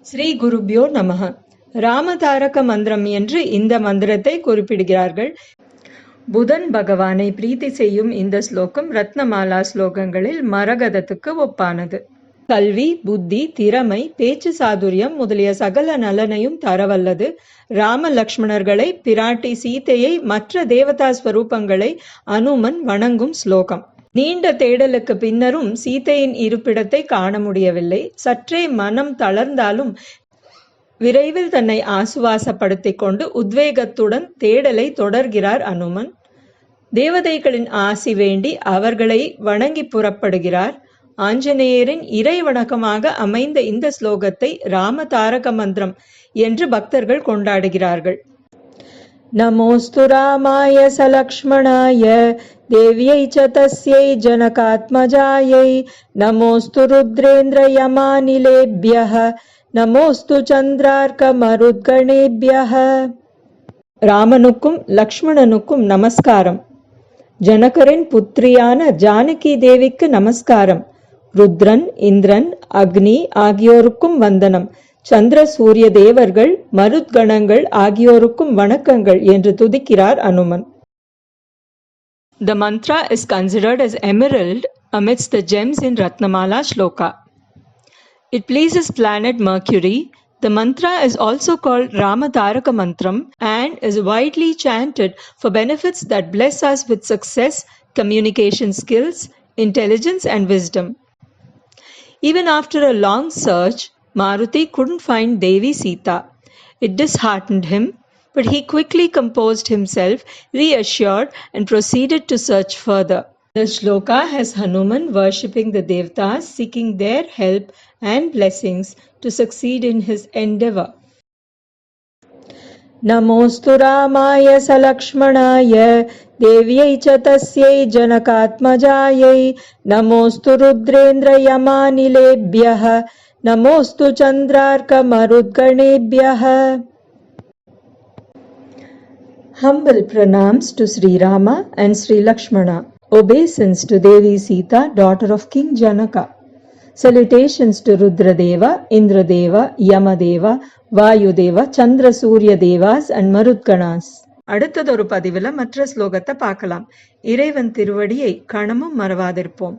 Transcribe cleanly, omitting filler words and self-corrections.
ஸ்ரீ குருப்யோ நமஹ. ராமதாரக மந்திரம் என்று இந்த மந்திரத்தை குறிப்பிடுகிறார்கள். புதன் பகவானை பிரீத்தி செய்யும் இந்த ஸ்லோகம் ரத்னமாலா ஸ்லோகங்களில் மரகதத்துக்கு ஒப்பானது. கல்வி, புத்தி, திறமை, பேச்சு சாதுரியம் முதலிய சகல நலனையும் தரவல்லது. ராம லக்ஷ்மணர்களை, பிராட்டி சீதையை, மற்ற தேவதா ஸ்வரூபங்களை அனுமன் வணங்கும் ஸ்லோகம். நீண்ட தேடலுக்கு பின்னரும் சீதையின் இருப்பிடத்தை காண முடியவில்லை. சற்றே மனம் தளர்ந்தாலும் விரைவில் தன்னை ஆசுவாசப்படுத்திக் கொண்டு உத்வேகத்துடன் தேடலை தொடர்கிறார் அனுமன். தேவதைகளின் ஆசி வேண்டி அவர்களை வணங்கி புறப்படுகிறார். ஆஞ்சநேயரின் இறை வணக்கமாக அமைந்த இந்த ஸ்லோகத்தை ராமதாரக மந்திரம் என்று பக்தர்கள் கொண்டாடுகிறார்கள். நமோஸ்து ராமாய சலக்ஷ்மணாய தேவ்யை ச தஸ்யை ஜனகாத்மஜாயை நமோஸ்து ருத்ரேந்திர யமானிலேப்யஹ நமோஸ்து சந்திரார்க்க மருத்கணேப்யஹ. ராமனுக்கும் லக்ஷ்மணனுக்கும் நமஸ்காரம். ஜனகரின் புத்திரியான ஜானகி தேவிக்கு நமஸ்காரம். ருத்ரன், இந்திரன், அக்னி ஆகியோருக்கும் வந்தனம். சந்திர சூரிய தேவர்கள், மருத்கணங்கள் ஆகியோருக்கும் வணக்கங்கள் என்று துதிக்கிறார் Hanuman. The mantra is considered as emerald amidst the gems in Ratnamala shloka. It pleases planet Mercury. The mantra is also called Ramataraka Mantram and is widely chanted for benefits that bless us with success, communication skills, intelligence and wisdom. Even after a long search, Maruti couldn't find Devi Sita. It disheartened him, but he quickly composed himself, reassured, and proceeded to search further. The shloka has Hanuman worshipping the Devatas, seeking their help and blessings to succeed in his endeavor. Namostu Ramaya Salakshmanaya Devyai cha tasyai Janakatmajayai Namostu Rudrendra Yamanilebhyah Namostu Chandrarka Marudganebhyah. Humble pranams to Sri Rama and Sri Lakshmana. Obeisance to Devi Sita, daughter of King Janaka. Salutations to Rudradeva, Indradeva, Yamadeva, Vayudeva, Chandra Surya Devas and Marudganas. அடுத்ததொரு பதிவில் மற்ற ஸ்லோகத்தை பார்க்கலாம். இறைவன் திருவடியை கணமும் மறவாதிருப்போம்.